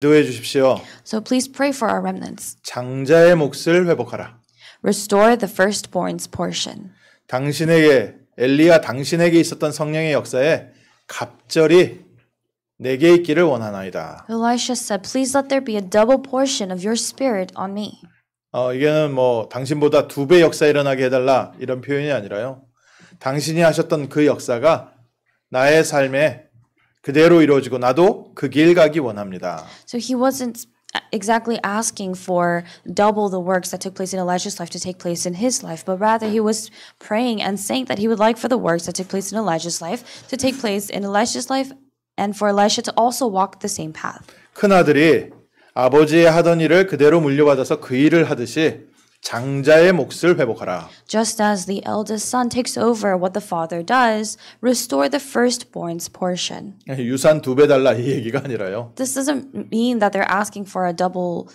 기도해 주십시오. So please pray for our remnants. 장자의 몫을 회복하라. Restore the firstborn's portion. 당신에게 있었던 성령의 역사에 갑절이 내게 있기를 원하나이다. Elisha said, please let there be a double portion of your spirit on me. 이게는 당신보다 2배 역사 일어나게 해달라 이런 표현이 아니라요. 당신이 하셨던 그 역사가 나의 삶에 그대로 이루어지고 나도 그 길 가기 원합니다. So he wasn't exactly asking for double the works that took place in Elijah's life to take place in his life, but rather he was praying and saying that he would like for the works that took place in Elijah's life to take place in Elisha's life and for Elisha to also walk the same path. 큰아들이 아버지의 하던 일을 그대로 물려받아서 그 일을 하듯이 장자의 몫을 회복하라. Just as the eldest son takes over what the father does, restore the firstborn's portion. 유산 2배 달라 이 얘기가 아니라요. This doesn't mean that they're asking for a double,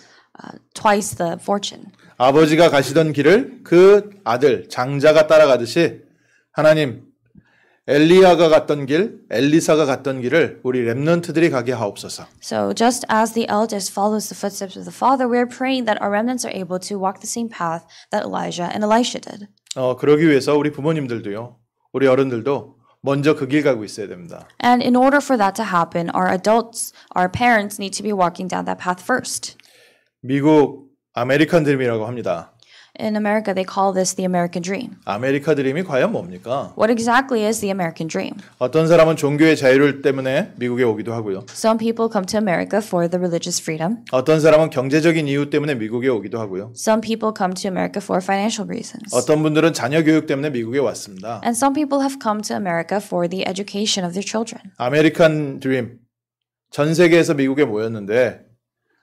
twice the fortune. 아버지가 가시던 길을 그 아들 장자가 따라가듯이 하나님 엘리야가 갔던 길, 엘리사가 갔던 길을 우리 렘넌트들이 가게 하옵소서. So just as the eldest follows the footsteps of the father, we are praying that our remnants are able to walk the same path that Elijah and Elisha did. 그러기 위해서 우리 부모님들도요, 우리 어른들도 먼저 그 길 가고 있어야 됩니다. And in order for that to happen, our adults, our parents need to be walking down that path first. 미국 아메리칸 드림이라고 합니다. In America, they call this the American dream. 아메리카 드림이 과연 뭡니까? What exactly is the American dream? 어떤 사람은 종교의 자유를 때문에 미국에 오기도 하고요. Some people come to America for the religious freedom. 어떤 사람은 경제적인 이유 때문에 미국에 오기도 하고요. Some people come to America for financial reasons. 어떤 분들은 자녀 교육 때문에 미국에 왔습니다. And some people have come to America for the education of their children. 아메리칸 드림, 전 세계에서 미국에 모였는데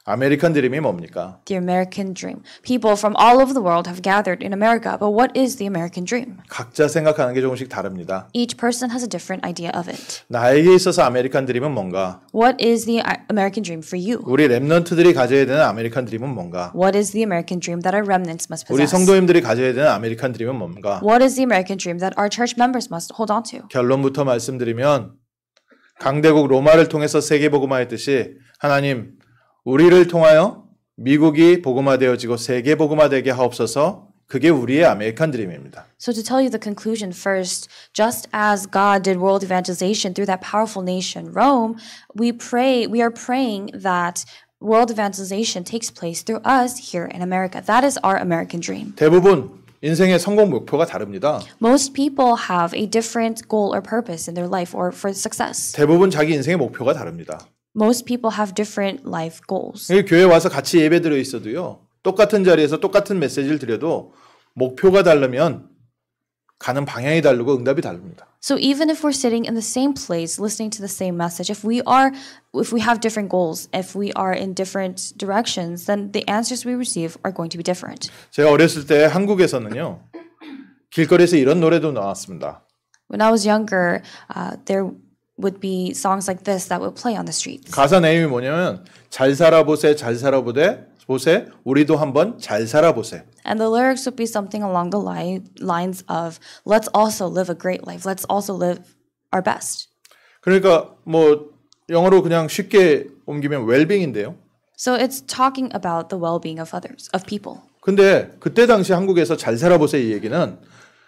아메리칸 드림이 뭡니까? The American dream. People from all over the world have gathered in America, but what is the American dream? 각자 생각하는 게 조금씩 다릅니다. Each person has a different idea of it. 나에게 있어서 아메리칸 드림은 뭔가? What is the American dream for you? 우리 렘넌트들이 가져야 되는 아메리칸 드림은 뭔가? What is the American dream that our remnants must 우리 possess? 성도님들이 가져야 되는 아메리칸 드림은 뭔가? What is the American dream that our church members must hold on to? 결론부터 말씀드리면 강대국 로마를 통해서 세계 복음화했듯이 하나님 우리를 통하여 미국이 복음화되어지고 세계 복음화되게 하옵소서. 그게 우리의 아메리칸 드림입니다. So to tell you the conclusion first, just as God did world evangelization through that powerful nation, Rome, we are praying that world evangelization takes place through us here in America. That is our American dream. 대부분 인생의 성공 목표가 다릅니다. Most people have a different goal or purpose in their life or for success. 대부분 자기 인생의 목표가 다릅니다. Most people have different life goals. 교회 와서 같이 예배 드려 있어도요. 똑같은 자리에서 똑같은 메시지를 드려도 목표가 다르면 가는 방향이 다르고 응답이 다릅니다. So even if we're sitting in the same place listening to the same message, if we have different goals, if we are in different directions, then the answers we receive are going to be different. 제가 어렸을 때 한국에서는요. 길거리에서 이런 노래도 나왔습니다. When I was younger, there would be songs like this that would play on the streets. 가사 내용이 뭐냐면 잘 살아보세 잘 살아보세 우리도 한번 잘 살아보세. And the lyrics would be something along the lines of let's also live a great life. Let's also live our best. 그러니까 영어로 그냥 쉽게 옮기면 웰빙인데요. So it's talking about the well-being of others, of people. 근데 그때 당시 한국에서 잘 살아보세 이 얘기는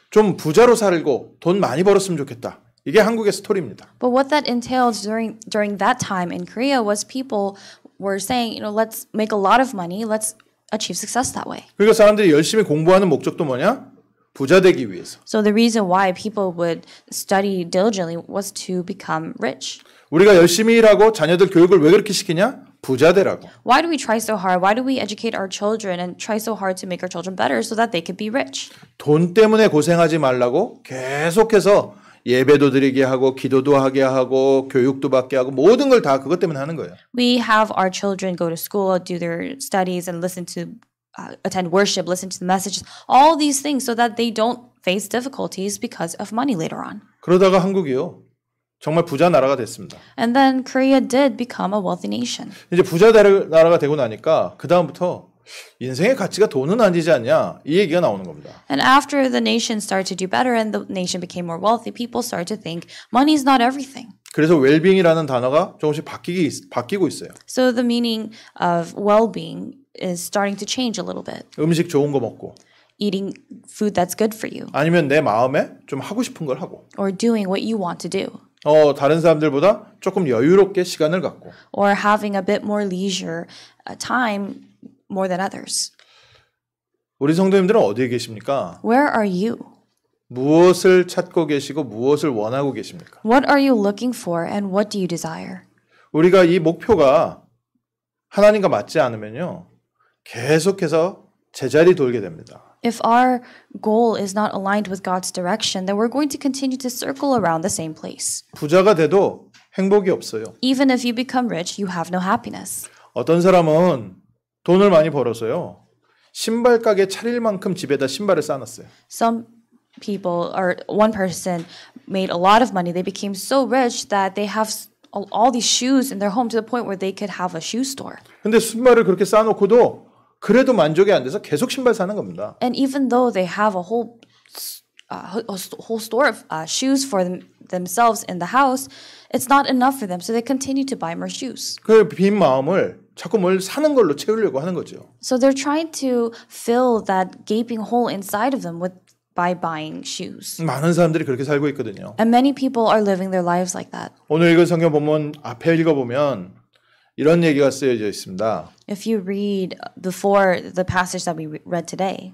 좀 부자로 살고 돈 많이 벌었으면 좋겠다. 이게 한국의 스토리입니다. But what that entailed during that time in Korea was people were saying, let's make a lot of money, let's achieve success that way. 그러니까 사람들이 열심히 공부하는 목적도 뭐냐? 부자 되기 위해서. So the reason why people would study diligently was to become rich. 우리가 열심히 일하고 자녀들 교육을 왜 그렇게 시키냐? 부자 되라고. Why do we try so hard? Why do we educate our children and try so hard to make our children better so that they could be rich? 돈 때문에 고생하지 말라고 계속해서 예배도 드리게 하고 기도도 하게 하고 교육도 받게 하고 모든 걸 다 그것 때문에 하는 거예요. We have our children go to school, do their studies and listen to attend worship, listen to the messages, all these things so that they don't face difficulties because of money later on. 그러다가 한국이요. 정말 부자 나라가 됐습니다. And then Korea did become a wealthy nation. 이제 부자 나라가 되고 나니까 그다음부터 인생의 가치가 돈은 아니지 않냐 이 얘기가 나오는 겁니다. And after the nation started to do better and the nation became more wealthy, people started to think money is not everything. 그래서 웰빙이라는 단어가 조금씩 바뀌고 있어요. So the meaning of well-being is starting to change a little bit. 음식 좋은 거 먹고 Eating food that's good for you 아니면 내 마음에 좀 하고 싶은 걸 하고 or doing what you want to do. 다른 사람들보다 조금 여유롭게 시간을 갖고 Or having a bit more leisure time more than others. 우리 성도님들은 어디에 계십니까? Where are you? 무엇을 찾고 계시고 무엇을 원하고 계십니까? What are you looking for and what do you desire? 우리가 이 목표가 하나님과 맞지 않으면요. 계속해서 제자리 돌게 됩니다. If our goal is not aligned with God's direction, then we're going to continue to circle around the same place. 부자가 돼도 행복이 없어요. Even if you become rich, you have no happiness. 어떤 사람은 돈을 많이 벌어서요. 신발 가게 차릴 만큼 집에다 신발을 쌓아놨어요. Some people, or one person, made a lot of money. They became so rich that they have all these shoes in their home to the point where they could have a shoe store. 근데 신발을 그렇게 쌓아놓고도 그래도 만족이 안 돼서 계속 신발 사는 겁니다. And even though they have a whole store of shoes for themselves in the house, it's not enough for them. So they continue to buy more shoes. 그 빈 마음을 자꾸 뭘 사는 걸로 채우려고 하는 거죠. So they're trying to fill that gaping hole inside of them by buying shoes. 많은 사람들이 그렇게 살고 있거든요. And many people are living their lives like that. 오늘 읽은 성경 본문 앞에 읽어보면 이런 얘기가 쓰여져 있습니다. If you read before the passage that we read today,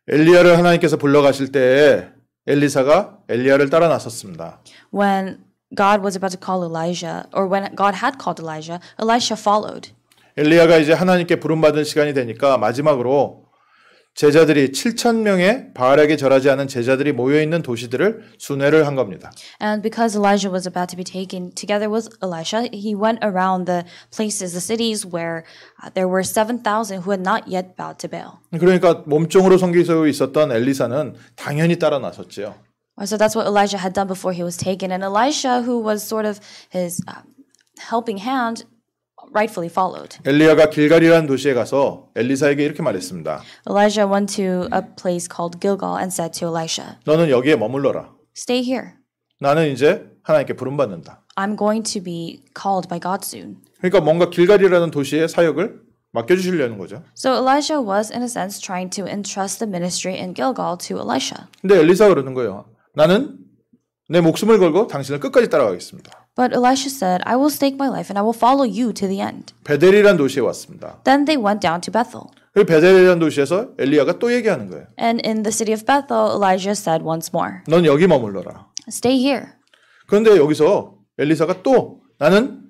엘리야를 하나님께서 불러가실 때에 엘리사가 엘리야를 따라 나섰습니다. when God was about to call Elijah, or when God had called Elijah, Elisha followed. 엘리야가 이제 하나님께 부름받은 시간이 되니까 마지막으로 제자들이 7,000명의 바알에게 절하지 않은 제자들이 모여있는 도시들을 순회를 한 겁니다. And because Elijah was about to be taken together with Elisha, he went around the places, the cities where there were 7,000 who had not yet bowed to Baal. 그러니까 몸종으로 섬기고 있었던 엘리사는 당연히 따라 나섰지요. So that's what Elijah had done before he was taken. And Elisha, who was sort of his helping hand, rightfully followed. 엘리야가 길갈이라는 도시에 가서 엘리사에게 이렇게 말했습니다. Elijah went to a place called Gilgal and said to Elisha, 너는 여기에 머물러라. stay here. 나는 이제 하나님께 부름받는다. I'm going to be called by God soon. 그러니까 뭔가 길갈이라는 도시의 사역을 맡겨주시려는 거죠. So Elijah was, in a sense, trying to entrust the ministry in Gilgal to Elisha. 근데 엘리사가 그러는 거예요. 나는 내 목숨을 걸고 당신을 끝까지 따라가겠습니다. But Elisha said, I will stake my life and I will follow you to the end. 베델이라는 도시에 왔습니다. Then they went down to Bethel. 그 베델이라는 도시에서 엘리야가 또 얘기하는 거예요. And in the city of Bethel, Elijah said once more, 넌 여기 머물러라. stay here. 그런데 여기서 엘리사가 또 나는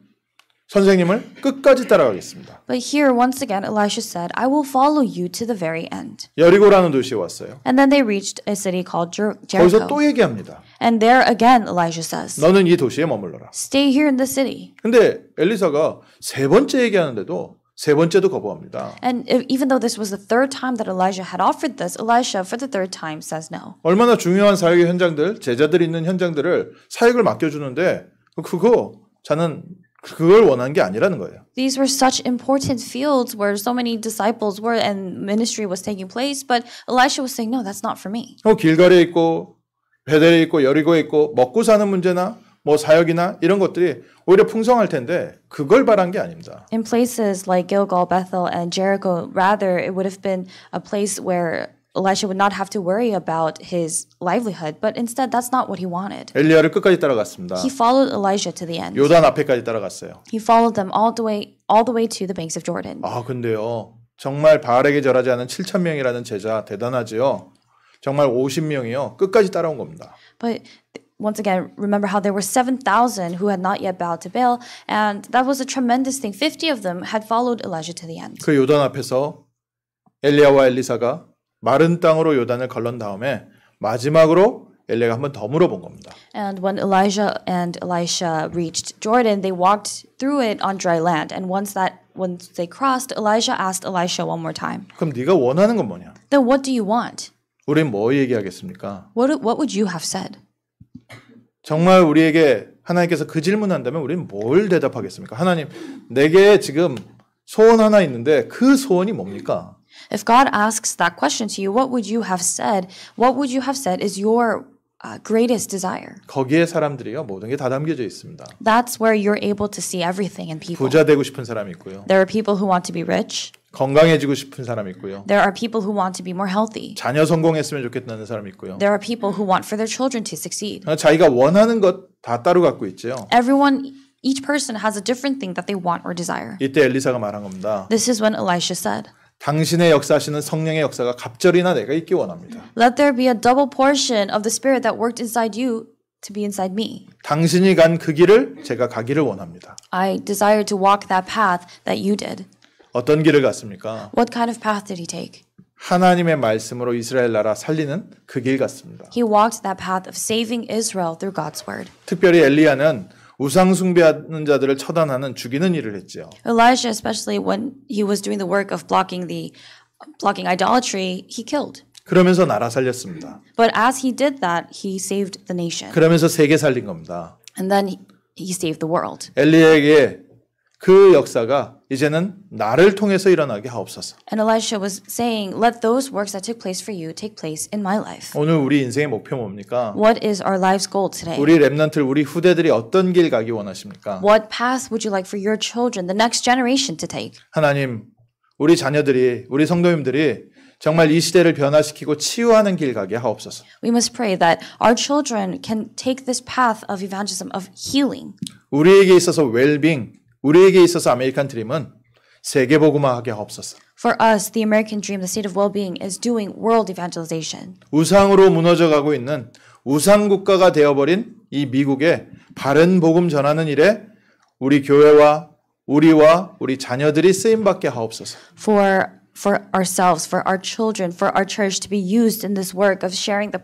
선생님을 끝까지 따라가겠습니다. But here, once again, Elisha said, I will follow you to the very end. 여리고라는 도시에 왔어요. And then they reached a city called 거기서 Jericho. 또 얘기합니다. And there again, Elijah says, 너는 이 도시에 머물러라. stay here in the city. 근데 엘리사가 세 번째 얘기하는데도 세 번째도 거부합니다. And even though this was the third time that Elijah had offered this, Elisha, for the third time, says no. 얼마나 중요한 사역의 현장들, 제자들이 있는 현장들을 사역을 맡겨주는데 자는 그걸 원한 게 아니라는 거예요. These were such important fields where so many disciples were and ministry was taking place, but Elisha was saying, no, that's not for me. 길갈에 있고 베델에 있고 여리고에 있고 먹고 사는 문제나 뭐 사역이나 이런 것들이 오히려 풍성할 텐데 그걸 바란 게 아닙니다. In places like Gilgal, Bethel, and Jericho, rather it would have been a place where Elisha would not have to worry about his livelihood, but instead that's not what he wanted. 엘리야를 끝까지 따라갔습니다. He followed Elijah to the end. 요단 앞에까지 따라갔어요. He followed them all the way to the banks of Jordan. 근데요. 정말 바알에게 절하지 않은 7,000명이라는 제자 대단하지요. 정말 50명이요. 끝까지 따라온 겁니다. But once again, remember how there were 7,000 who had not yet bowed to Baal, and that was a tremendous thing. 50 of them had followed Elijah to the end. 그 요단 앞에서 엘리야와 엘리사가 마른 땅으로 요단을 건넌 다음에 마지막으로 엘리야가 한 번 더 물어본 겁니다. And when Elijah and Elisha reached Jordan, they walked through it on dry land. And once they crossed, Elijah asked Elisha one more time, 그럼 네가 원하는 건 뭐냐? then what do you want? 우린 뭐 얘기하겠습니까? What would you have said? 정말 우리에게 하나님께서 그 질문한다면 우리는 뭘 대답하겠습니까? 하나님, 내게 지금 소원 하나 있는데 그 소원이 뭡니까? If God asks that question to you, what would you have said? What would you have said is your greatest desire? 거기에 사람들이요 모든 게 다 담겨져 있습니다. That's where you're able to see everything in people. 부자 되고 싶은 사람이 있고요. There are people who want to be rich. 건강해지고 싶은 사람이 있고요. There are people who want to be more healthy. 자녀 성공했으면 좋겠다는 사람이 있고요. There are people who want for their children to succeed. 자기가 원하는 것 다 따로 갖고 있죠. Each person has a different thing that they want or desire. 이때 엘리사가 말한 겁니다. This is when Elisha said, 당신의 역사하시는 성령의 역사가 갑절이나 내가 있기 원합니다. Let there be a double portion of the Spirit that worked inside you to be inside me. 당신이 간 그 길을 제가 가기를 원합니다. I desire to walk that path that you did. 어떤 길을 갔습니까? What kind of path did he take? 하나님의 말씀으로 이스라엘 나라 살리는 그 길 같습니다. He walked that path of saving Israel through God's word. 특별히 엘리야는 우상 숭배하는 자들을 처단하는 죽이는 일을 했지요. Elijah, especially when he was doing the work of blocking idolatry, he killed. 그러면서 나라 살렸습니다. But as he did that, he saved the nation. 그러면서 세계 살린 겁니다. And then he saved the world. 엘리야에게 그 역사가 이제는 나를 통해서 일어나게 하옵소서. And Elisha was saying, let those works that took place for you take place in my life. 오늘 우리 인생의 목표 뭡니까? What is our life's goal today? 우리 렘넌트, 우리 후대들이 어떤 길 가기 원하십니까? What path would you like for your children, the next generation to take? 하나님, 우리 자녀들이, 우리 성도님들이 정말 이 시대를 변화시키고 치유하는 길 가게 하옵소서. We must pray that our children can take this path of evangelism, of healing. 우리에게 있어서 웰빙, 우리에게 있어서 아메리칸 드림은 세계 복음화하게 하옵소서. For us, the American dream, the state of well-being, is doing world evangelization. 우상으로 무너져가고 있는 우상 국가가 되어버린 이 미국에 바른 복음 전하는 일에 우리 교회와 우리와 우리 자녀들이 쓰임받게 하옵소서. For ourselves, for our children, for our church to be used in this work of sharing the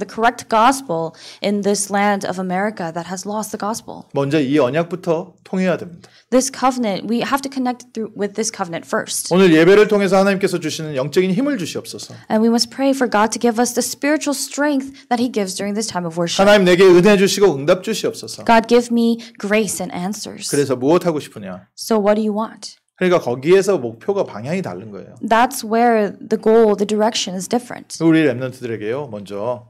correct gospel in this land of America that has lost the gospel. 먼저 이 언약부터 통해야 됩니다. This covenant, we have to connect with this covenant first. 오늘 예배를 통해서 하나님께서 주시는 영적인 힘을 주시옵소서. And we must pray for God to give us the spiritual strength that He gives during this time of worship. 하나님 내게 은혜 주시고 응답 주시옵소서. God give me grace and answers. 그래서 무엇 하고 싶으냐? So what do you want? 그러니까 거기에서 목표가 방향이 다른 거예요. That's where the goal, the direction is different. 우리 렘넌트들에게요. 먼저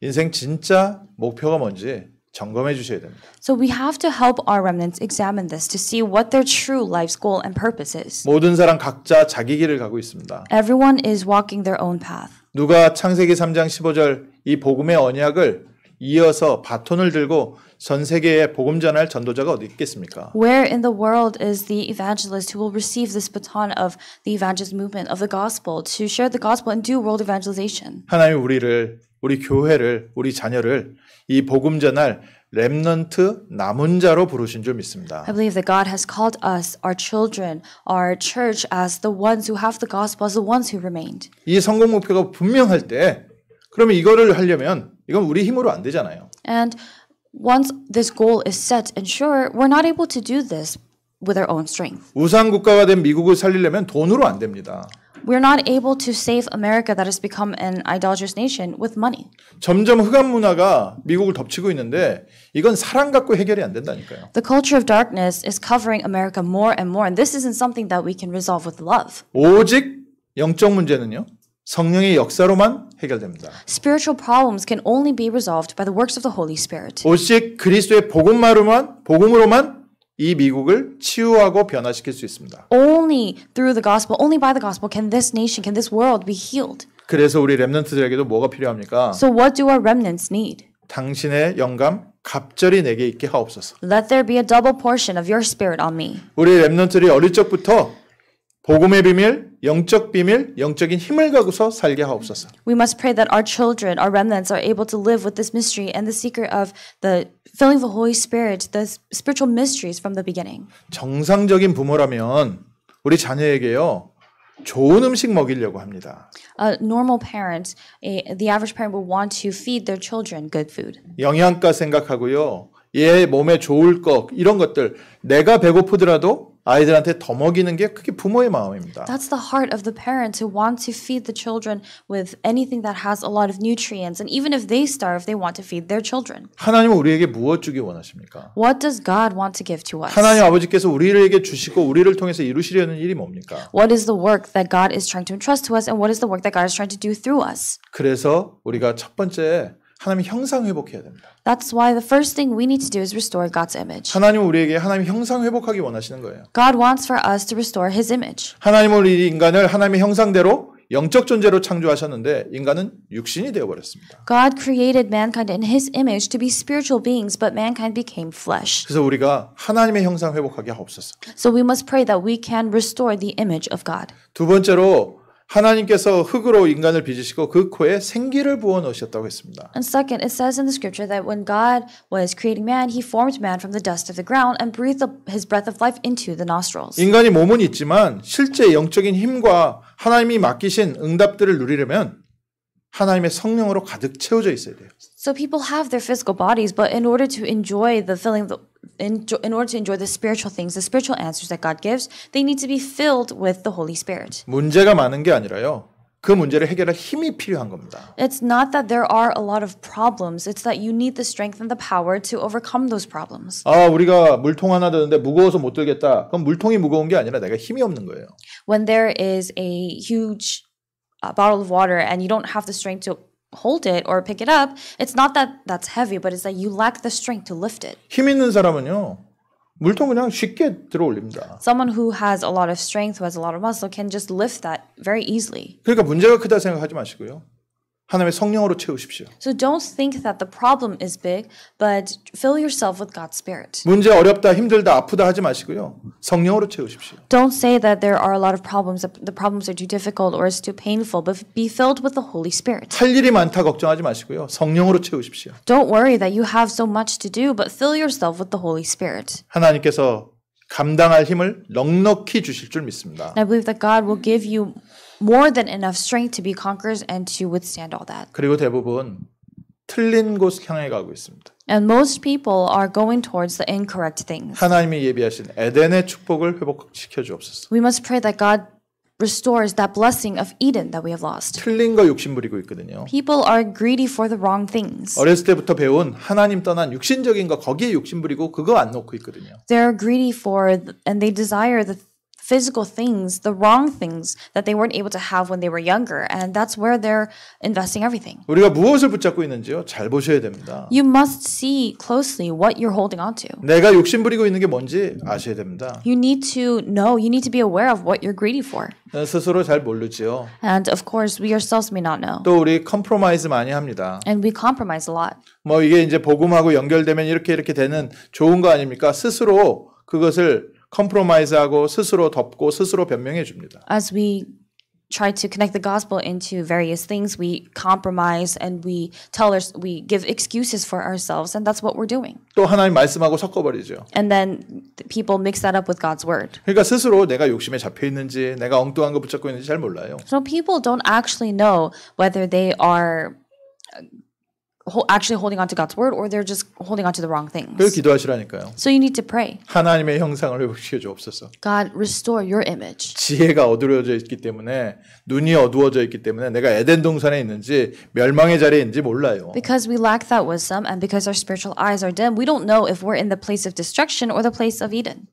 인생 진짜 목표가 뭔지 점검해 주셔야 됩니다. So we have to help our remnants examine this to see what their true life's goal and purpose is. 모든 사람 각자 자기 길을 가고 있습니다. Everyone is walking their own path. 누가 창세기 3장 15절 이 복음의 언약을 이어서 바톤을 들고 전 세계에 복음 전할 전도자가 어디 있겠습니까? Where in the world is the evangelist who will receive this baton of the evangelist movement of the gospel to share the gospel and do world evangelization? 하나님 우리 교회를, 우리 자녀를 이 복음 전할 렘넌트 남은 자로 부르신 줄 믿습니다. I believe that God has called us, our children, our church as the ones who have the gospel, as the ones who remained. 이 성공 목표가 분명할 때 그러면 이거를 하려면 이건 우리 힘으로 안 되잖아요. And once this goal is set and sure, we're not able to do this with our own strength. 우상 국가가 된 미국을 살리려면 돈으로 안 됩니다. We're not able to save America that has become an idolatrous nation with money. 점점 흑암 문화가 미국을 덮치고 있는데 이건 사랑 갖고 해결이 안 된다니까요. The culture of darkness is covering America more and more, and this isn't something that we can resolve with love. 오직 영적 문제는요. 성령의 역사로만 해결됩니다. Spiritual problems can only be resolved by the works of the Holy Spirit. 오직 그리스도의 복음으로만 이 미국을 치유하고 변화시킬 수 있습니다. Only through the gospel, only by the gospel can this nation, can this world be healed. 그래서 우리 렘넌트들에게도 뭐가 필요합니까? So what do our remnants need? 당신의 영감 갑절이 내게 있게 하옵소서. Let there be a double portion of your spirit on me. 우리 렘넌트들이 어릴 적부터 복음의 비밀, 영적인 힘을 갖고서 살게 하옵소서. We must pray that our children, our remnants, are able to live with this mystery and the secret of the filling of the Holy Spirit, the spiritual mysteries from the beginning. 정상적인 부모라면 우리 자녀에게요 좋은 음식 먹이려고 합니다. A normal parent, the average parent will want to feed their children good food. 영양가 생각하고요. 얘 몸에 좋을 것 이런 것들 내가 배고프더라도 아이들한테 더 먹이는 게 그게 부모의 마음입니다. That's the heart of the parent who want to feed the children with anything that has a lot of nutrients. And even if they starve, they want to feed their children. 하나님은 우리에게 무엇 주기 원하십니까? What does God want to give to us? 하나님 아버지께서 우리에게 주시고 우리를 통해서 이루시려는 일이 뭡니까? What is the work that God is trying to entrust to us, and what is the work that God is trying to do through us? 그래서 우리가 첫 번째 하나님의 형상 회복해야 됩니다. That's why the first thing we need to do is restore God's image. 하나님은 우리에게 하나님의 형상 회복하기 원하시는 거예요. God wants for us to restore His image. 하나님은 우리 인간을 하나님의 형상대로 영적 존재로 창조하셨는데 인간은 육신이 되어버렸습니다. God created mankind in His image to be spiritual beings, but mankind became flesh. 그래서 우리가 하나님의 형상 회복하기 하옵소서. So we must pray that we can restore the image of God. 두 번째로 하나님께서 흙으로 인간을 빚으시고 그 코에 생기를 부어 넣으셨다고 했습니다. And second, it says in the scripture that when God was creating man, He formed man from the dust of the ground and breathed His breath of life into the nostrils. 인간이 몸은 있지만 실제 영적인 힘과 하나님이 맡기신 응답들을 누리려면 하나님의 성령으로 가득 채워져 있어야 돼요. So people have their physical bodies, but in order to enjoy the filling, in order to enjoy the spiritual things, the spiritual answers that God gives, they need to be filled with the Holy Spirit. 문제가 많은 게 아니라요. 그 문제를 해결할 힘이 필요한 겁니다. It's not that there are a lot of problems. It's that you need the strength and the power to overcome those problems. 아, 우리가 물통 하나 드는데 무거워서 못 들겠다. 그럼 물통이 무거운 게 아니라 내가 힘이 없는 거예요. When there is a huge bottle of water and you don't have the strength to hold it or pick it up, it's not that that's heavy, but it's that you lack the strength to lift it. 힘 있는 사람은요. 물통 그냥 쉽게 들어 올립니다. Someone who has a lot of strength, who has a lot of muscle, can just lift that very easily. 그러니까 문제가 크다 생각하지 마시고요. 하나님의 성령으로 채우십시오. So don't think that the problem is big, but fill yourself with God's Spirit. 문제 어렵다, 힘들다, 아프다 하지 마시고요. 성령으로 채우십시오. Don't say that there are a lot of problems, that the problems are too difficult or it's too painful, but be filled with the Holy Spirit. 할 일이 많다 걱정하지 마시고요. 성령으로 채우십시오. Don't worry that you have so much to do, but fill yourself with the Holy Spirit. 하나님께서 감당할 힘을 넉넉히 주실 줄 믿습니다. And I believe that God will give you more than enough strength to be conquerors and to withstand all that. 그리고 대부분 틀린 곳 향해 가고 있습니다. And most people are going towards the incorrect things. 하나님이 예비하신 에덴의 축복을 회복시켜 주옵소서. We must pray that God restores that blessing of Eden that we have lost. 틀린 거 욕심 부리고 있거든요. People are greedy for the wrong things. 어렸을 때부터 배운 하나님 떠난 육신적인 거 거기에 욕심 부리고 그거 안 놓고 있거든요. They're greedy for and they desire the physical things, the wrong things that they weren't able to have when they were younger, and that's where they're investing everything. 우리가 무엇을 붙잡고 있는지요? 잘 보셔야 됩니다. You must see closely what you're holding on to. 내가 욕심 부리고 있는 게 뭔지 아셔야 됩니다. You need to know, you need to be aware of what you're greedy for. 스스로 잘 모르지요. And of course, we ourselves may not know. 또 우리 컴프로마이즈 많이 합니다. And we compromise a lot. 뭐 이게 이제 복음하고 연결되면 이렇게 되는 좋은 거 아닙니까? 스스로 그것을 컴프로마이즈하고 스스로 덮고 스스로 변명해 줍니다. As we try to connect the gospel into various things, we compromise and we we give excuses for ourselves, and that's what we're doing. 또 하나님 말씀하고 섞어버리죠. And then people mix that up with God's word. 그러니까 스스로 내가 욕심에 잡혀 있는지 내가 엉뚱한 거 붙잡고 있는지 잘 몰라요. So people don't actually know whether they are actually holding on to God's word or they're just holding on to the wrong things. 그래서 기도하시라니까요. So you need to pray. 하나님의 형상을 회복시켜 주옵소서. God, restore your image. 지혜가 어두워져 있기 때문에 눈이 어두워져 있기 때문에 내가 에덴 동산에 있는지 멸망의 자리에 있는지 몰라요. Because we lack that wisdom and because our spiritual eyes are dim, we don't know if we're in the place of destruction or the place of Eden.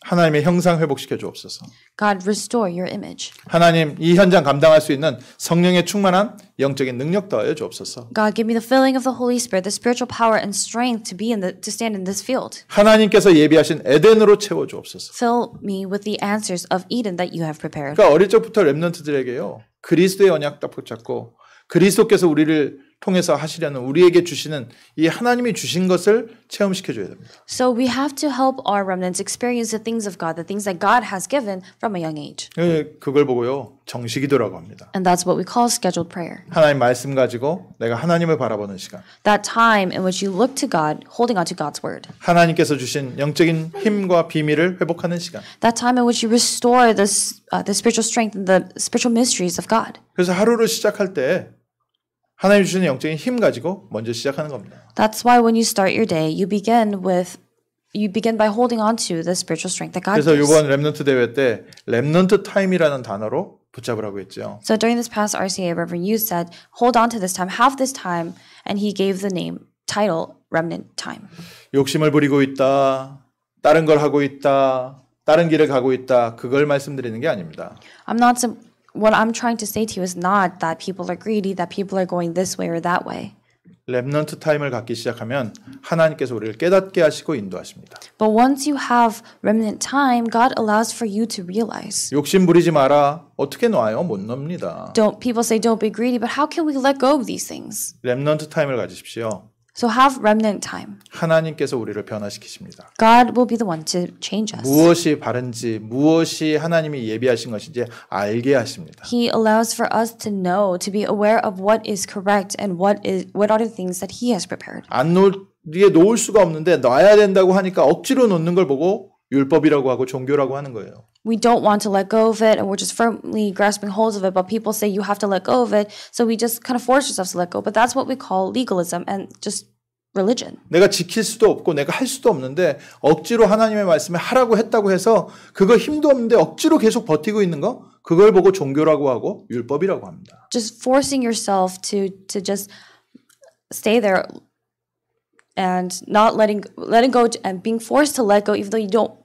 하나님의 형상 회복시켜 주옵소서. God, restore your image. 하나님 이 현장 감당할 수 있는 성령의 충만한 영적인 능력 더하여 주옵소서. God, give me the filling of the Holy Spirit, the spiritual power and strength to stand in this field. 하나님께서 예비하신 에덴으로 채워 주옵소서. Fill me with the answers of Eden that you have prepared. 그러니까 어릴 적부터 렘넌트들에게요. 그리스도의 언약 딱 붙잡고 그리스도께서 우리를 통해서 하시려는 우리에게 주시는 이 하나님이 주신 것을 체험시켜 줘야 됩니다. So we have to help our remnants experience the things of God, the things that God has given from a young age. 그걸 보고요. 정식기도라고 합니다. And that's what we call scheduled prayer. 하나님 말씀 가지고 내가 하나님을 바라보는 시간. That time in which you look to God, holding on to God's word. 하나님께서 주신 영적인 힘과 비밀을 회복하는 시간. That time in which you restore the spiritual strength and the spiritual mysteries of God. 그래서 하루를 시작할 때 하나님 주시는 영적인 힘 가지고 먼저 시작하는 겁니다. That's why when you start your day, you begin with you begin by holding on to the spiritual strength that God 그래서 gives. 이번 랩넌트 대회 때 랩넌트 타임이라는 단어로 붙잡으라고 했죠. So during this past RCA, Reverend Yu said, hold on to this time, have this time, and he gave the title, Remnant Time. 욕심을 부리고 있다. 다른 걸 하고 있다. 다른 길을 가고 있다. 그걸 말씀드리는 게 아닙니다. What I'm trying to say to you is not that people are greedy, that people are going this way or that way. 랩넌트 타임을 갖기 시작하면 하나님께서 우리를 깨닫게 하시고 인도하십니다. But once you have remnant time, God allows for you to realize. 욕심 부리지 마라. 어떻게 놔요? 못 놉니다. People say don't be greedy, but how can we let go of these things? 랩넌트 타임을 가지십시오. So have remnant time. 하나님께서 우리를 변화시키십니다. God will be the one to change us. 무엇이 바른지, 무엇이 하나님이 예비하신 것인지 알게 하십니다. He allows for us to know, to be aware of what is correct and what are the things that He has prepared. 안 놓기에 놓을 수가 없는데 놔야 된다고 하니까 억지로 놓는 걸 보고 율법이라고 하고 종교라고 하는 거예요. We don't want to let go of it and we're just firmly grasping hold of it, but people say you have to let go of it, so we just kind of force ourselves to let go. But that's what we call legalism and just religion. 내가 지킬 수도 없고 내가 할 수도 없는데 억지로 하나님의 말씀에 하라고 했다고 해서 그거 힘도 없는데 억지로 계속 버티고 있는 거 그걸 보고 종교라고 하고 율법이라고 합니다. Just forcing yourself to just stay there and not letting go and being forced to let go even though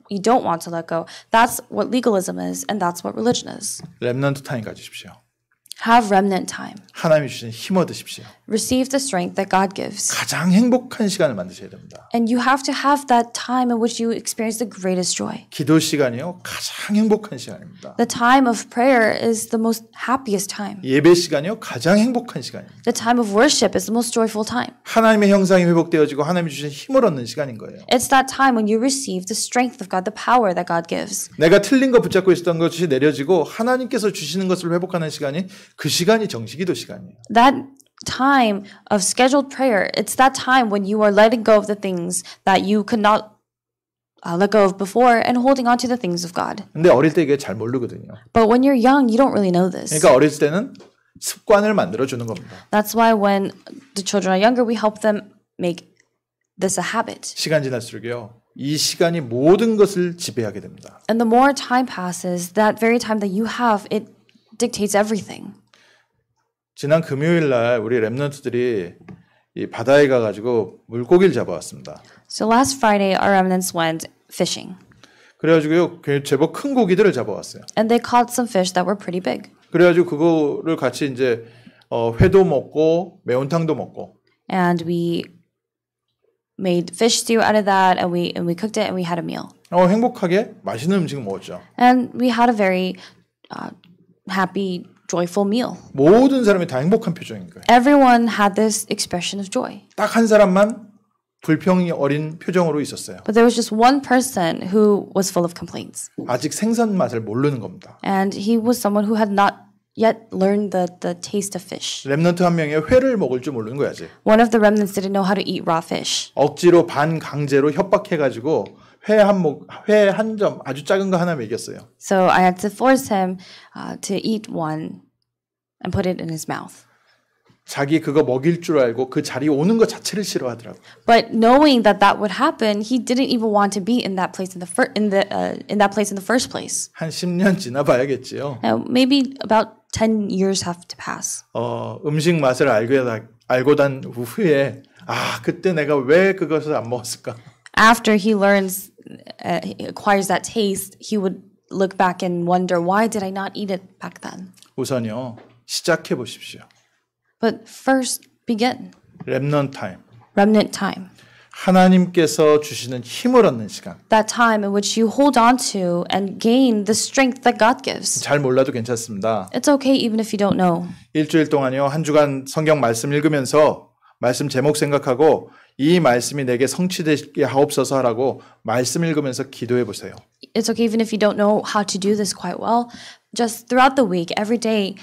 you don't want to let go. That's what legalism is and that's what religion is. 렘넌트 타임 가지십시오. Have remnant time. 하나님이 주신 힘 얻으십시오. Receive the strength that God gives. 가장 행복한 시간을 만드셔야 됩니다. And you have to have that time in which you experience the greatest joy. 기도 시간이요. 가장 행복한 시간입니다. The time of prayer is the most happiest time. 예배 시간이요. 가장 행복한 시간입니다. The time of worship is the most joyful time. 하나님의 형상이 회복되어지고 하나님이 주신 힘을 얻는 시간인 거예요. It's that time when you receive the strength of God, the power that God gives. 내가 틀린 거 붙잡고 있었던 것이 내려지고 하나님께서 주시는 것을 회복하는 시간이 그 시간이 정식기도 시간이에요. That time of scheduled prayer, it's that time when you are letting go of the things that you could not let go of before and holding on to the things of God. 근데 어릴 때 이게 잘 모르거든요. But when you're young, you don't really know this. 그러니까 어렸을 때는 습관을 만들어 주는 겁니다. That's why when the children are younger, we help them make this a habit. 시간 지날수록요. 이 시간이 모든 것을 지배하게 됩니다. And the more time passes, that very time that you have, it dictates everything. 지난 금요일 날 우리 렘넌트들이 이 바다에 가가지고 물고기를 잡아왔습니다. So last Friday, our remnants went fishing. 그래가지고요, 제법 큰 고기들을 잡아왔어요. And they caught some fish that were pretty big. 그래가지고 그거를 같이 이제 회도 먹고 매운탕도 먹고. And we made fish stew out of that, and we cooked it, and we had a meal. 행복하게 맛있는 음식을 먹었죠. And we had a very happy, joyful meal. 모든 사람이 다 행복한 표정인 거예요. Everyone had this expression of joy. 딱 한 사람만 불평이 어린 표정으로 있었어요. But there was just one person who was full of complaints. 아직 생선 맛을 모르는 겁니다. And he was someone who had not yet learned the taste of fish. 렘넌트 한 명이 회를 먹을 줄 모르는 거야, 아직. One of the remnants didn't know how to eat raw fish. 억지로 반강제로 협박해가지고 회 한 점 아주 작은 거 하나 먹였어요. So I had to force him to eat one and put it in his mouth. 자기 그거 먹일 줄 알고 그 자리에 오는 것 자체를 싫어하더라고. But knowing that would happen, he didn't even want to be in that place in the first place. 한 10년 지나봐야겠지요. Maybe about 10 years have to pass. 음식 맛을 알고 난 후에 그때 내가 왜 그것을 안 먹었을까? After he acquires that taste, he would look back and wonder, why did I not eat it back then? 우선요, 시작해 보십시오. But first, begin. 렘넌트 타임. Remnant time. 하나님께서 주시는 힘을 얻는 시간. That time in which you hold on to and gain the strength that God gives. 잘 몰라도 괜찮습니다. It's okay even if you don't know. 일주일 동안요, 한 주간 성경 말씀 읽으면서 말씀 제목 생각하고 이 말씀이 내게 성취되게 하옵소서 하라고 말씀 읽으면서 기도해 보세요. It's okay even if you don't know how to do this quite well. Just throughout the week, every day,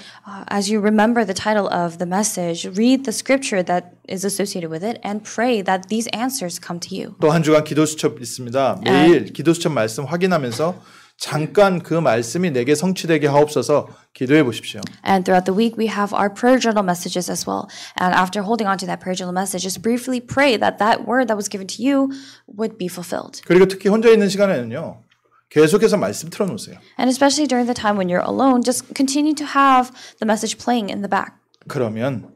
as you remember the title of the message, read the scripture that is associated with it and pray that these answers come to you. 또 한 주간 기도 수첩 있습니다. 매일 기도 수첩 말씀 확인하면서 잠깐 그 말씀이 내게 성취되게 하옵소서 기도해 보십시오. And throughout the week, we have our prayer journal messages as well. And after holding on to that prayer journal message, just briefly pray that that word that was given to you would be fulfilled. 그리고 특히 혼자 있는 시간에는요. 계속해서 말씀 틀어놓으세요. And especially during the time when you're alone, just continue to have the message playing in the back. 그러면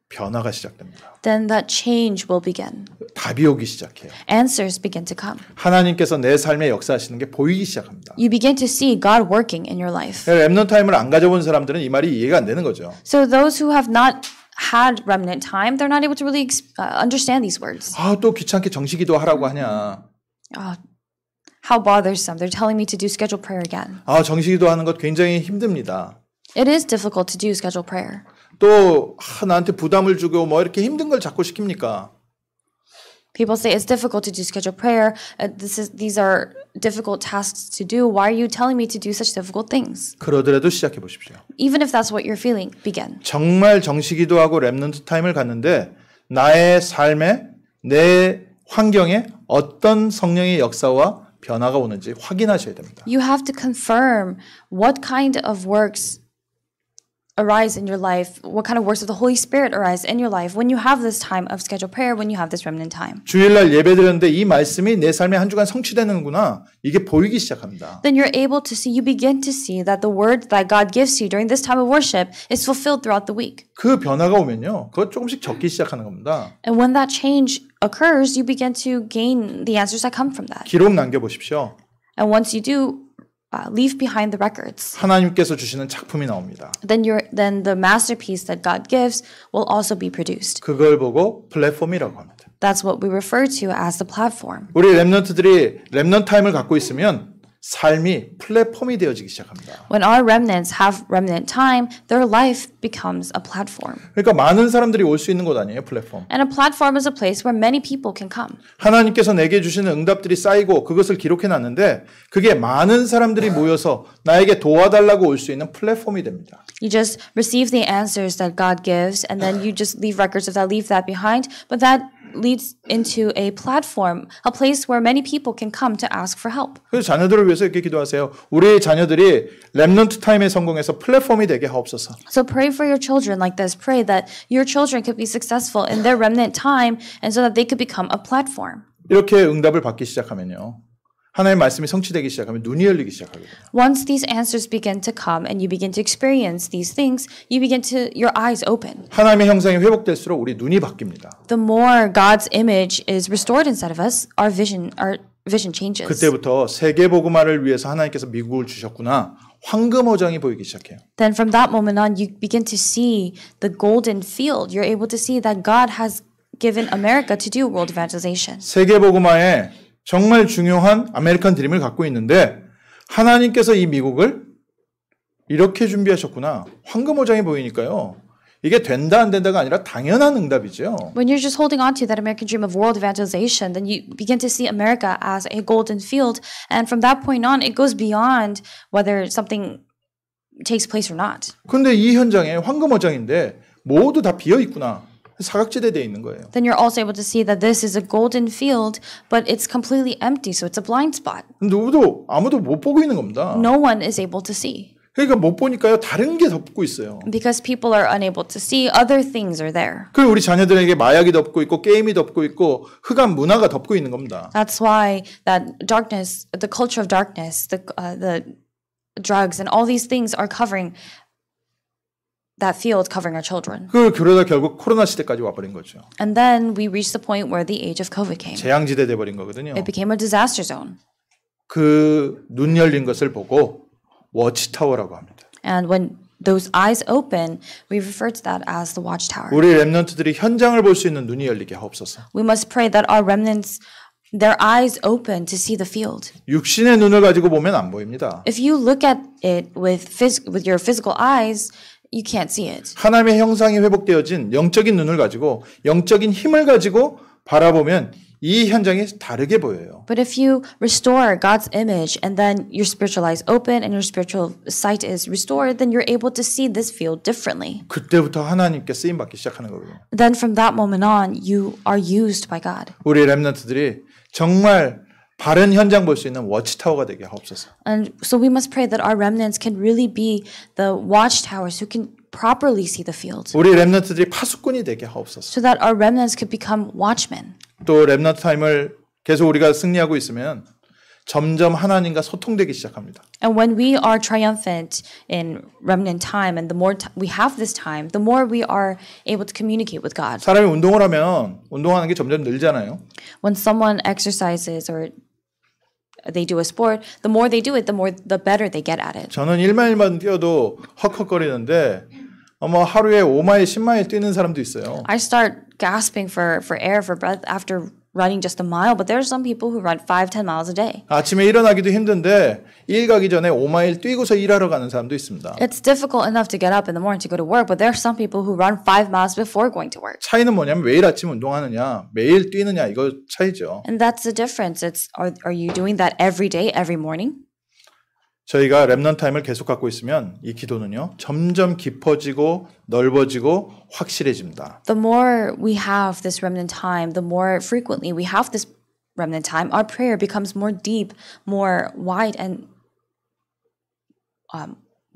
변화가 시작됩니다. Then that change will begin. 답이 오기 시작해요. Answers begin to come. 하나님께서 내 삶에 역사하시는 게 보이기 시작합니다. You begin to see God working in your life. 렘넌트 타임을 안 가져본 사람들은 이 말이 이해가 안 되는 거죠. So those who have not had remnant time, they're not able to really understand these words. 아, 또 귀찮게 정식기도 하라고 하냐. How bothersome. They're telling me to do scheduled prayer again. 아, 정식기도 하는 것 굉장히 힘듭니다. It is difficult to do scheduled prayer. 또 나한테 부담을 주고 뭐 이렇게 힘든 걸 자꾸 시킵니까? People say it's difficult to do scheduled prayer. These are difficult tasks to do. Why are you telling me to do such difficult things? 그러더라도 시작해 보십시오. Even if that's what you're feeling, begin. 정말 정식기도하고 렘넌트 타임을 갖는데 나의 삶에 내 환경에 어떤 성령의 역사와 변화가 오는지 확인하셔야 됩니다. You have to confirm what kind of works arise in your life, what kind of works of the Holy Spirit arise in your life when you have this time of scheduled prayer, when you have this remnant time. 주일날 예배드렸는데 이 말씀이 내 삶에 한 주간 성취되는구나. 이게 보이기 시작합니다. Then you're able to see, you begin to see that the word that God gives you during this time of worship is fulfilled throughout the week. 그 변화가 오면요. 그거 조금씩 적기 시작하는 겁니다. And when that change occurs, you begin to gain the answers that come from that. 기록 남겨보십시오. And once you do, leave behind the records. 하나님께서 주시는 작품이 나옵니다. Then the masterpiece that God gives will also be produced. 그걸 보고 플랫폼이라고 합니다. That's what we refer to as the platform. 우리 렘넌트들이 렘넌트 타임을 갖고 있으면 삶이 플랫폼이 되어지기 시작합니다. When our remnants have remnant time, their life becomes a platform. 그러니까 많은 사람들이 올 수 있는 곳 아니에요, 플랫폼. And a platform is a place where many people can come. 하나님께서 내게 주시는 응답들이 쌓이고 그것을 기록해 놨는데 그게 많은 사람들이 모여서 나에게 도와달라고 올 수 있는 플랫폼이 됩니다. You just receive the answers that God gives, and then you just leave records of that, leave that behind. But that leads into a platform, a place where many people can come to ask for help. 그래서 자녀들을 위해서 이렇게 기도하세요. 우리 자녀들이 렘넌트 타임에 성공해서 플랫폼이 되게 하옵소서. So pray for your children like this. Pray that your children could be successful in their remnant time, and so that they could become a platform. 이렇게 응답을 받기 시작하면요. 하나님의 말씀이 성취되기 시작하면 눈이 열리기 시작하거든요. Once these answers begin to come and you begin to experience these things, you begin to, your eyes open. 하나님의 형상이 회복될수록 우리 눈이 바뀝니다. The more God's image is restored inside of us, our vision changes. 그때부터 세계 복음화를 위해서 하나님께서 미국을 주셨구나. 황금 어장이 보이기 시작해요. Then from that moment on, you begin to see the golden field. You're able to see that God has given America to do world evangelization. 세계 복음화에 정말 중요한 아메리칸 드림을 갖고 있는데 하나님께서 이 미국을 이렇게 준비하셨구나. 황금 어장이 보이니까요. 이게 된다 안 된다가 아니라 당연한 응답이죠. When you're just holding on to that American dream of world evangelization, then you begin to see America as a golden field. And from that point on, it goes beyond whether something takes place or not. 근데 이 현장에 황금 어장인데 모두 다 비어 있구나. 사각지대에 돼 있는 거예요. Then you're also able to see that this is a golden field, but it's completely empty, so it's a blind spot. 아무도 못 보고 있는 겁니다. No one is able to see. 그러니까 못 보니까요. 다른 게 덮고 있어요. Because people are unable to see, other things are there. 그리고 우리 자녀들에게 마약이 덮고 있고 게임이 덮고 있고 흑암 문화가 덮고 있는 겁니다. That's why that darkness, the culture of darkness, the drugs and all these things are covering that field, covering our children. 그러다 결국 코로나 시대까지 와버린 거죠. And then we reached the point where the age of COVID came. 재앙지대 돼버린 거거든요. It became a disaster zone. 그 눈 열린 것을 보고 워치타워라고 합니다. And when those eyes open, we refer to that as the watchtower. 우리 렘넌트들이 현장을 볼 수 있는 눈이 열리게 하옵소서. We must pray that our remnants, their eyes open to see the field. 육신의 눈을 가지고 보면 안 보입니다. If you look at it with your physical eyes, you can't see it. 하나님의 형상이 회복되어진 영적인 눈을 가지고 영적인 힘을 가지고 바라보면 이 현장이 다르게 보여요. But if you restore God's image and then your spiritual eyes open and your spiritual sight is restored, then you're able to see this field differently. 그때부터 하나님께 쓰임 받기 시작하는 거거든요. Then from that moment on, you are used by God. 우리 렘넌트들이 정말 바른 현장 볼 수 있는 워치타워가 되게 하옵소서. And so we must pray that our remnants can really be the watchtowers who can properly see the field. 우리 렘넌트들이 파수꾼이 되게 하옵소서. So that our remnants could become watchmen. 또 렘넌트 타임을 계속 우리가 승리하고 있으면 점점 하나님과 소통되기 시작합니다. And when we are triumphant in remnant time and the more we have this time, the more we are able to communicate with God. 사람이 운동을 하면 운동하는 게 점점 늘잖아요. When someone exercises or they do a sport, the more they do it, the better they get at it. 저는 1마일만 뛰어도 헉헉거리는데 하루에 5마일, 10마일 뛰는 사람도 있어요. I start gasping for air, for breath after running just a mile, but there are some people who run 5-10 miles a day. 아침에 일어나기도 힘든데 일 가기 전에 5마일 뛰고서 일하러 가는 사람도 있습니다. It's difficult enough to get up in the morning to go to work, but there are some people who run 5 miles before going to work. 차이는 뭐냐면 매일 아침 운동하느냐, 매일 뛰느냐 이거 차이죠. And that's the difference. It's are you doing that every day, every morning? 저희가 렘넌트 타임을 계속 갖고 있으면 이 기도는요 점점 깊어지고 넓어지고 확실해집니다. The more we have this remnant time, the more frequently we have this remnant time, our prayer becomes more deep, more wide, and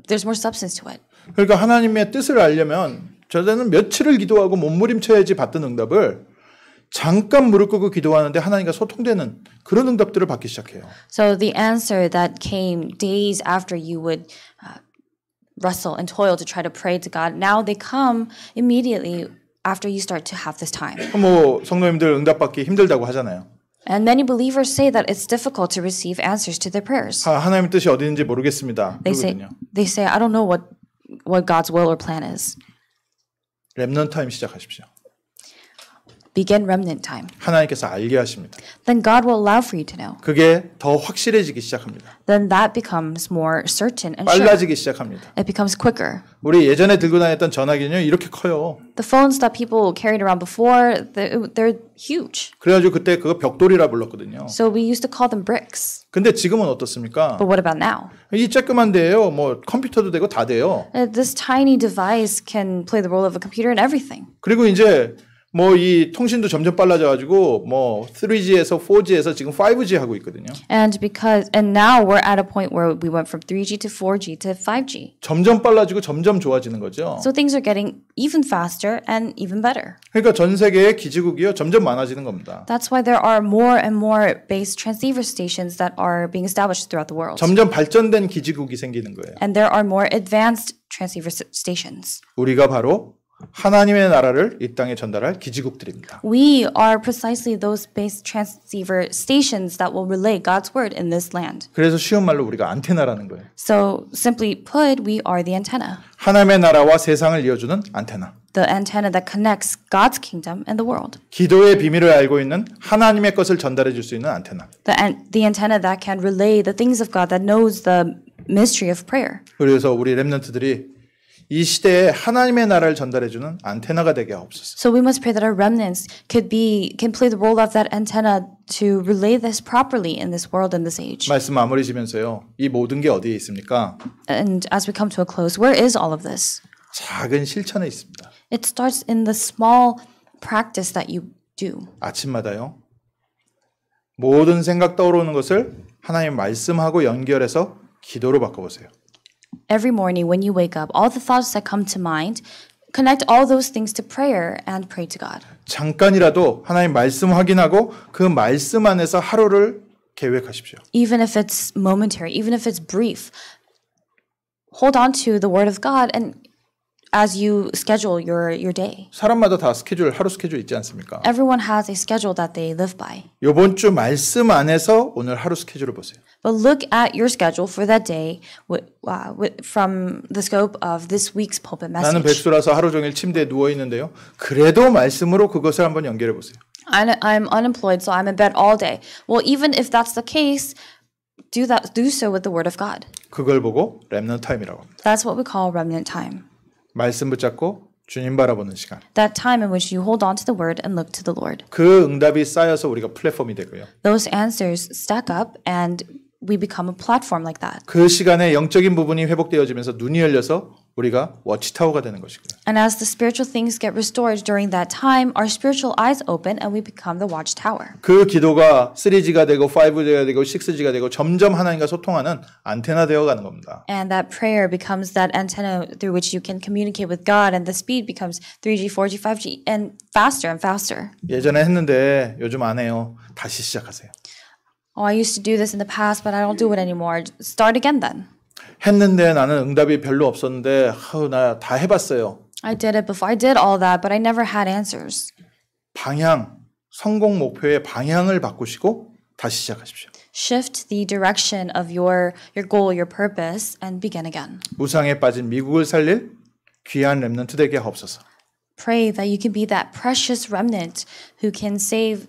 there's more substance to it. 그러니까 하나님의 뜻을 알려면 저자는 며칠을 기도하고 몸부림쳐야지 받던 응답을 잠깐 무릎 꿇고 기도하는데 하나님과 소통되는 그런 응답들을 받기 시작해요. So the answer that came days after you would wrestle and toil to try to pray to God, now they come immediately after you start to have this time. 성도님들 응답받기 힘들다고 하잖아요. And many believers say that it's difficult to receive answers to their prayers. 하나님의 뜻이 어디 있는지 모르겠습니다. They say, I don't know what God's will or plan is. 렘넌트 타임 시작하십시오. Begin remnant time. 하나님께서 알게 하십니다. Then God will allow for you to know. 그게 더 확실해지기 시작합니다. Then that becomes more certain and sure. 빨라지기 시작합니다. It becomes quicker. 우리 예전에 들고 다녔던 전화기는요 이렇게 커요. The phones that people carried around before, they're huge. 그래가지고 그때 그거 벽돌이라 불렀거든요. So we used to call them bricks. 근데 지금은 어떻습니까? But what about now? 이 쬐끄만 데요. 컴퓨터도 되고 다 돼요. This tiny device can play the role of a computer and everything. 그리고 이제 이 통신도 점점 빨라져가지고 3G에서 4G에서 지금 5G 하고 있거든요. And now we're at a point where we went from 3G to 4G to 5G. 점점 빨라지고 점점 좋아지는 거죠. So things are getting even faster and even better. 그러니까 전 세계의 기지국이요 점점 많아지는 겁니다. That's why there are more and more base transceiver stations that are being established throughout the world. 점점 발전된 기지국이 생기는 거예요. And there are more advanced transceiver stations. 우리가 바로 하나님의 나라를 이 땅에 전달할 기지국들입니다. We are precisely those base transceiver stations that will relay God's word in this land. 그래서 쉬운 말로 우리가 안테나라는 거예요. So simply put, we are the antenna. 하나님의 나라와 세상을 이어주는 안테나. The antenna that connects God's kingdom and the world. 기도의 비밀을 알고 있는 하나님의 것을 전달해 줄 수 있는 안테나. The antenna that can relay the things of God, that knows the mystery of prayer. 그래서 우리 렘넌트들이 이 시대에 하나님의 나라를 전달해 주는 안테나가 되게 하옵소서. So we must pray that our remnants can play the role of that antenna to relay this properly in this world and this age. 말씀 마무리 지면서요. 이 모든 게 어디에 있습니까? And as we come to a close, where is all of this? 작은 실천에 있습니다. It starts in the small practice that you do. 아침마다요. 모든 생각 떠오르는 것을 하나님 말씀하고 연결해서 기도로 바꿔보세요. Every morning when you wake up, all the thoughts that come to mind, connect all those things to prayer and pray to God. 잠깐이라도 하나님 말씀 확인하고 그 말씀 안에서 하루를 계획하십시오. Even if it's momentary, even if it's brief, hold on to the word of God and as you schedule your day. 사람마다 다 하루 스케줄 있지 않습니까? Everyone has a schedule that they live by. 이번 주 말씀 안에서 오늘 하루 스케줄을 보세요. But look at your schedule for that day from the scope of this week's pulpit message. 나는 백수라서 하루 종일 침대에 누워 있는데요. 그래도 말씀으로 그것을 한번 연결해 보세요. I'm unemployed, so I'm in bed all day. Well, even if that's the case, do so with the word of God. 그걸 보고 렘넌트 타임이라고 합니다. That's what we call remnant time. 말씀 붙잡고 주님 바라보는 시간. That time in which you hold on to the word and look to the Lord. 그 응답이 쌓여서 우리가 플랫폼이 되고요. Those answers stack up and we become a platform like that. 그 시간에 영적인 부분이 회복되어지면서 눈이 열려서 우리가 워치타워가 되는 것이고요. And as the spiritual things get restored during that time, our spiritual eyes open and we become the watchtower. 그 기도가 3G가 되고 5G가 되고 6G가 되고 점점 하나님과 소통하는 안테나 되어 가는 겁니다. And that prayer becomes that antenna through which you can communicate with God, and the speed becomes 3G, 4G, 5G, and faster. 예전에 했는데 요즘 안 해요. 다시 시작하세요. Oh, I used to do this in the past, but I don't do it anymore. Start again then. 했는데 나는 응답이 별로 없었는데 나 다 해봤어요. I did it before. I did all that, but I never had answers. 방향, 성공 목표의 방향을 바꾸시고 다시 시작하십시오. Shift the direction of your goal, your purpose, and begin again. 우상에 빠진 미국을 살릴 귀한 렘넌트 되게 하옵소서. Pray that you can be that precious remnant who can save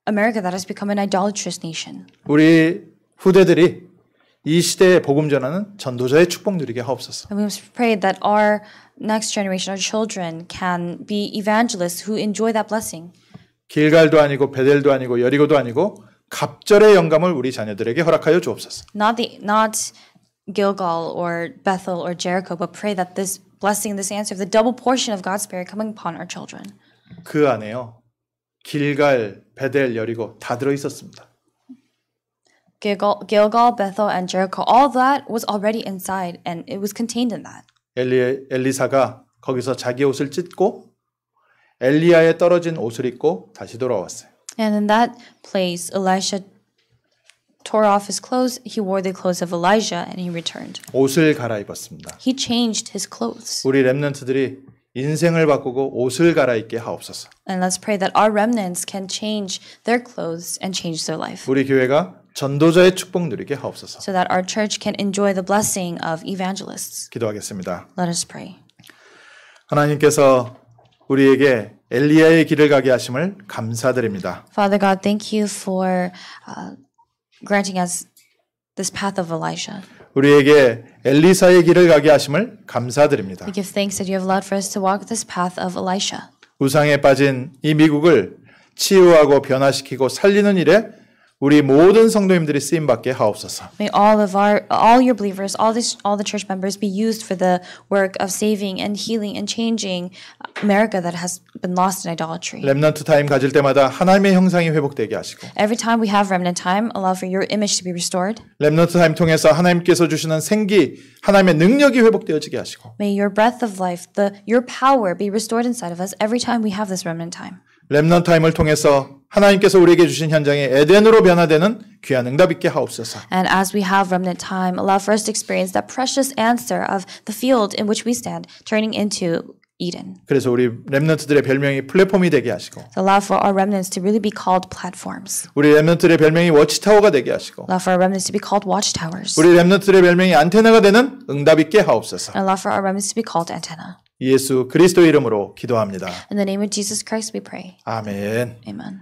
America that has become an idolatrous nation. 우리 후대들이 이 시대에 복음 전하는 전도자의 축복 누리게 하옵소서. And we must pray that our next generation, our children, can be evangelists who enjoy that blessing. 길갈도 아니고 베델도 아니고 여리고도 아니고 갑절의 영감을 우리 자녀들에게 허락하여 주옵소서. Not Gilgal or Bethel or Jericho, but pray that this blessing, this answer, the double portion of God's Spirit coming upon our children. 그 안에요. 길갈, 베델, 여리고 다 들어 있었습니다. Gilgal, Bethel, and Jericho, all that was already inside, and it was contained in that. 엘리사가 거기서 자기 옷을 찢고 엘리야의 떨어진 옷을 입고 다시 돌아왔어요. And in that place, Elisha tore off his clothes. He wore the clothes of Elijah, and he returned. 옷을 갈아입었습니다. He changed his clothes. 우리 렘넌트들이 인생을 바꾸고 옷을 갈아입게 하옵소서. And let's pray that our remnants can change their clothes and change their life. 우리 교회가 전도자의 축복 누리게 하옵소서. So that our church can enjoy the blessing of evangelists. 기도하겠습니다. Let us pray. 하나님께서 우리에게 엘리야의 길을 가게 하심을 감사드립니다. Father God, thank you for granting us this path of Elijah. 우리에게 엘리사의 길을 가게 하심을 감사드립니다. We give thanks that you have allowed for us to walk this path of Elisha. 우상에 빠진 이 미국을 치유하고 변화시키고 살리는 일에 우리 모든 성도님들이 쓰임 받게 하옵소서. May all your believers, all the church members be used for the work of saving and healing and changing America that has been lost in idolatry. 렘넌트 타임 가질 때마다 하나님의 형상이 회복되게 하시고 Every time we have remnant time, allow for your image to be restored. 렘넌트 타임 통해서 하나님께서 주시는 생기, 하나님의 능력이 회복되어지게 하시고 May your breath of life, your power be restored inside of us every time we have this remnant time. 렘넌트 타임을 통해서 하나님께서 우리에게 주신 현장이 에덴으로 변화되는 귀한 응답 있게 하옵소서. And as we have remnant time, allow for us to experience that precious answer of the field in which we stand, turning into Eden. 그래서 우리 렘넌트들의 별명이 플랫폼이 되게 하시고 So allow for our remnants to really be called platforms. 우리 렘넌트들의 별명이 워치타워가 되게 하시고 Allow for our remnants to be called watchtowers. 우리 렘넌트들의 별명이 안테나가 되는 응답 있게 하옵소서. And allow for our remnants to be called antenna. 예수 그리스도 이름으로 기도합니다. In the name of Jesus Christ we pray. 아멘. Amen.